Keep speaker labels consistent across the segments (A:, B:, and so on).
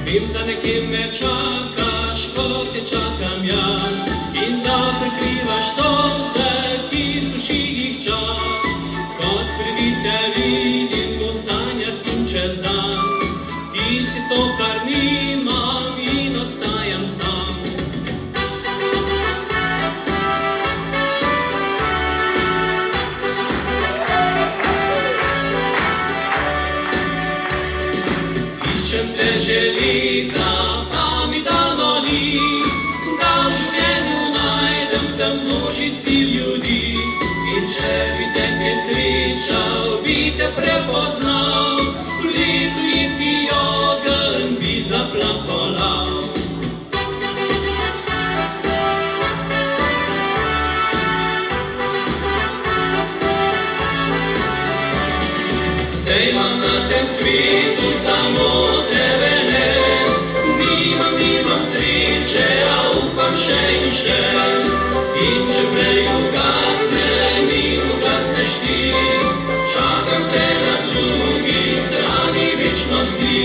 A: Vim da nekje me čakaš, kot te čakam jaz, in da prekrivaš solze, ki suši jih čas. Kot prvi te vidim v sanjah in čez dan, ti si to, kar nimam in ostajam sam. Iščem te že leta, pa mi dano ni, da v življenju najdem te množici ljudi. In če bi te kaj srečal, bi te prepoznal, v letu in ti ogenj bi zaplapolal. Sej imam na tem svetu samo tebe ne, nimam sreče, a upam še in še. In če prej ugasne, mi ugasneš ti, čakam te na drugi strani večnosti.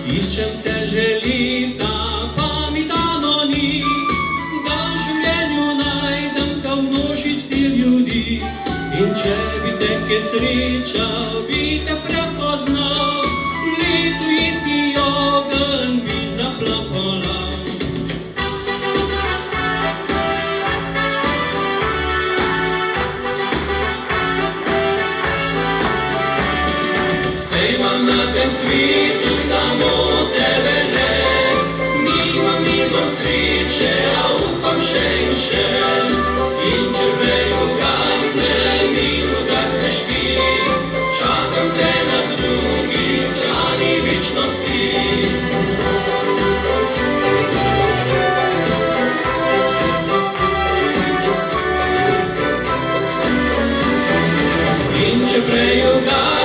A: Iščem te že leta, pa mi dano ni, da v življenju najdem te v množici ljudi. In če bi te kaj srečal, bi te prepoznal, v letu in ti ogenj bi zaplapolal. Sej imam na tem svetu samo tebe ne, nimam sreče, a upam še in še. In če prej ugasne, mi ugasneš ti, čakam te na drugi strani večnosti. In če prej ugasne,